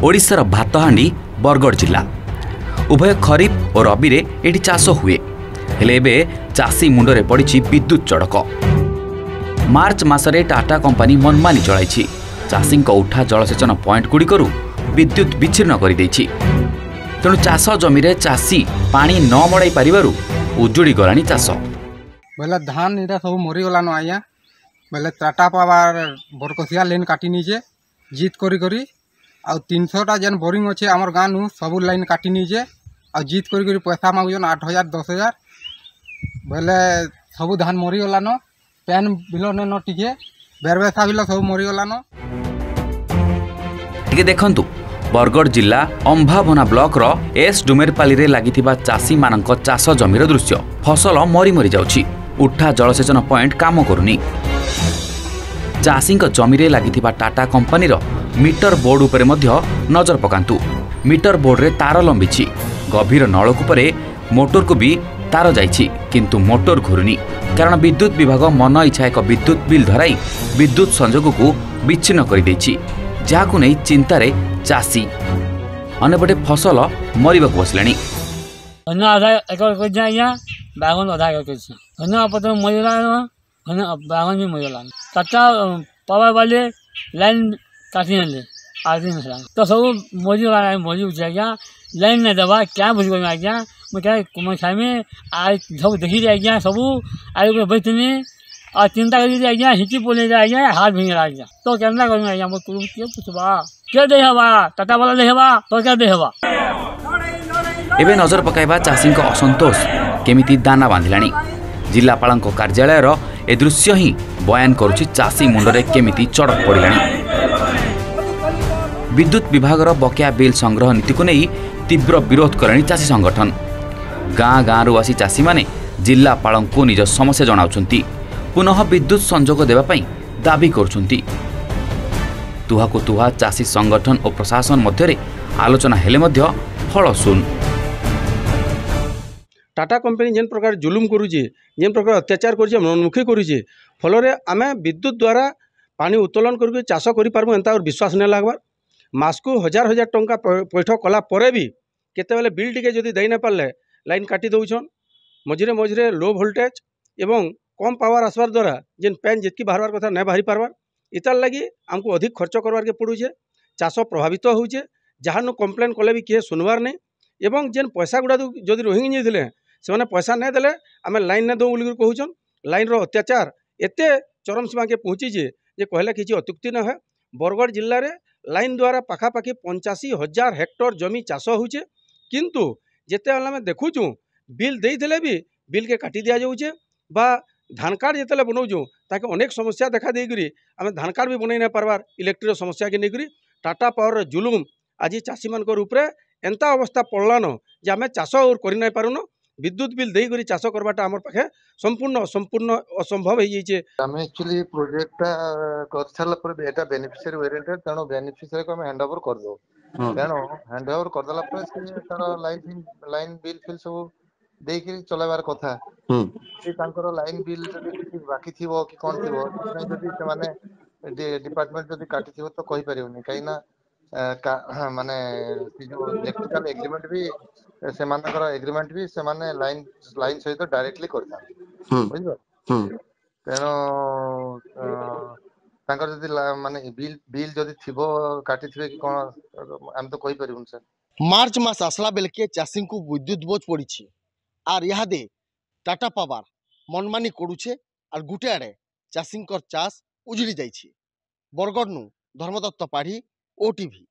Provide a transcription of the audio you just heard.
ओडिशार भातहांडी बरगड़ जिला उभय खरीफ और रबी रे एटी चाष हुए हेले एबे चाषी मुंडरे पड़ी विद्युत चड़क। मार्च मासरे टाटा कंपनी मनमानी चलाई चाषी उठा जलसेचन पॉइंट गुड़िकरू विद्युत विच्छिन्न कर तेणु चाष जमी रे चाषी पानी न मड़ाई पारिबारु उजुड़ी गलानी चाष। बोले धान इटा सब मरीगलान आज्ञा बोले टाटा पावर बरकसिया लाइन काटी नीचे जीत करी आ 300टा जेन बोरिंग अच्छे आमर गाँव नु सब लाइन काटी नीचे आ जीत करी पैसा मागुन 8000 10000 बोले सब धान मरीगलान पैन बिल न टिके बेरबेसा बिल सब मरीगलान। टिके देखंतु बरगड़ जिला अंबाभना ब्लॉक रो एस डुमेरपाली रे लागिथिबा चाषी मानक चाष जमीर दृश्य फसल मरी मरी जाउछि उठा जलसेचन पॉइंट काम करूनी। चाषी जमी रे लागिथिबा टाटा कंपनी मीटर बोर्ड उपरे मध्य नजर पकांतु। मीटर बोर्ड रे तार लंबिछि गभीर नलकूपरे मोटर को भी तार जाइछि किंतु मोटर घुरुनी कारण विद्युत विभाग मन इच्छा एक विद्युत बिल धराई विद्युत संजोग को विच्छिन्न कर देछि जाहाकु नै चिंतारे चाषी अनेपटे फसल मरिबाक बसलेनी। आधा एकर बागन आधा एकर पत्र मरिला बागन भी मरिला टाटा पावर वाले लाइन काटी ने आज दिन तो सब मरी उठे आज्ञा लाइन नहीं दबा क्या बुझ आज्ञा मैं क्या कुमार में आज सब देखी आज्ञा सब आज बैठनी और चिंता करी आज्ञा हिची बोले आज्ञा हाथ भींग आज्ञा तो क्या कर आज्ञा मैं पूछवा क्या दे हवा टाटा वाला दे हवा तो क्या दे हवा। एबे नजर पकाइबा चाषी असंतोष केमिति दाना बांधिलानी। जिलापाल कार्यालय ए दृश्य ही बयान करुछि चाषी मुंडरे केमिति चड़क पड़िलानी। विद्युत विभाग बकेया बिल संग्रह नीति को नहीं तीव्र विरोध करेनी चाषी संगठन। गाँ गाँव आसी चाषी माने जिलापाल को निज समस्या जनाउछंती पुनः विद्युत संजोग देवाई दाबी करुछंती। तुहाकु तुहा चाषी संगठन और प्रशासन मध्य आलोचना हेले मध्य फल सुन। टाटा कंपनी जेन प्रकार जुलुम करुचे जेन प्रकार अत्याचार करुचे मनमुखी करुचे फल आमे विद्युत द्वारा पानी उत्तोलन करके चाष करि पारबो एंता और विश्वास नहीं लागबार। मासकु 1000 टंका पैठ कला परे भी केतेबेले बिल टिके जदि देई न पारले लाइन काटी दउछन मझिरे मझिरे लो वोल्टेज एवं कम पावर आसबार द्वारा जेन पैन जितकी बाहरबार कथा नहीं बाहरी पारबार इतार लगी आमको अधिक खर्च करवार के पड़ुचे चाष प्रभावित होउचे जहाँ कम्प्लेन कले भी किए सुनवार नहीं एवं जेन पैसा गुड़ा जदि रोहिंग जाइए से पैसा नहीं देले आम लाइन नहीं दो बोल कहून लाइन रो अत्याचार एते चरम सीमा के पहुँची जे कहले किसी अत्युक्ति न है। बरगड़ जिले में लाइन द्वारा पाखापाखि 85,000 हेक्टर जमी चाष होचे किंतु जेते आम देखुचु बिल देइथिले भी बिल के काटी दिया जाउचे बा धान कार्ड जिते बनाऊँ ताकि अनेक समस्या देखा देकरी आम धान कार्ड भी बनई नहीं पार्बार इलेक्ट्रिक समस्या के लेकर टाटा पावर जुलुम आज चाषी मान एंता अवस्था पड़लान जे आम चाष और कर नहीं पारुन विद्युत बिल देकर चाष करवाटा आम पाखे संपूर्ण संपूर्ण असंभव हो। आम एक्चुअली प्रोजेक्ट कर सारा पर एटा बेनिफिशियरी ओरिएंटेड तेणु बेनिफिशियरी को हम हैंड ओवर कर दो तेणु हैंड ओवर कर देला पर से तार लाइन बिल फिल सब देकर चलाइबार कथा से तांकर लाइन बिल जदि किछि बाकी थिबो कि कोन थिबो जदि से माने डिपार्टमेंट जदि काटी थिबो तो कहि परियोनी काईना माने जो इलेक्ट्रिकल एग्रीमेंट भी से मानकर एग्रीमेंट भी से माने लाइन सहित डायरेक्टली करता बुझिबो तेणु तांकर जदि माने बिल जदि थिबो काटी थिबे कि कोन हम तो कहि परिबुन सर। मार्च मास आसला बेल के चाषी को विद्युत बोझ पड़ी आर इहादे टाटा पावर मनमानी करुचे और गुटे आड़े चाषी चाष उजड़ी जाइए। बरगड़ धर्मदत्त पाढ़ी ओटीवी।